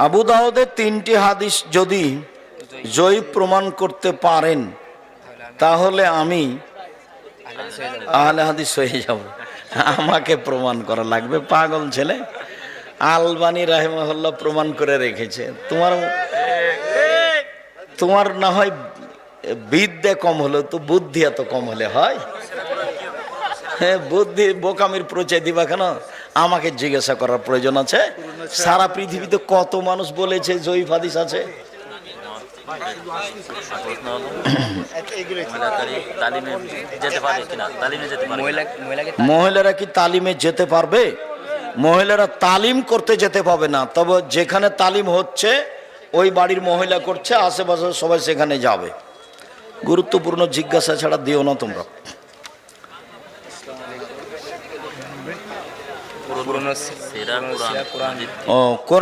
আবু দাউদের 3টি হাদিস যদি জয়ী প্রমাণ করতে পারেন তাহলে আমি আহলে হাদিস হয়ে যাব। আমাকে প্রমাণ করা লাগবে? পাগল ছেলে। আলবানী রাহিমাহুল্লাহ প্রমাণ করে রেখেছে। তোমার না হয় বিদ্যা কম হলো, তো বুদ্ধি এত কম হলে হয়? হ্যাঁ, বুদ্ধি বোকামির পরিচয় দিবা কেন? আমাকে জিজ্ঞাসা করার প্রয়োজন আছে? সারা পৃথিবীতে কত মানুষ বলেছে জয়ীফ হাদিস আছে? মহিলারা কি তালিমে যেতে পারবে? মহিলারা তালিম করতে যেতে পারবে না, তবে যেখানে তালিম হচ্ছে ওই বাড়ির মহিলা করছে, আশেপাশে সবাই সেখানে যাবে। গুরুত্বপূর্ণ জিজ্ঞাসা ছাড়া দিও না তোমরা। ও কোরআন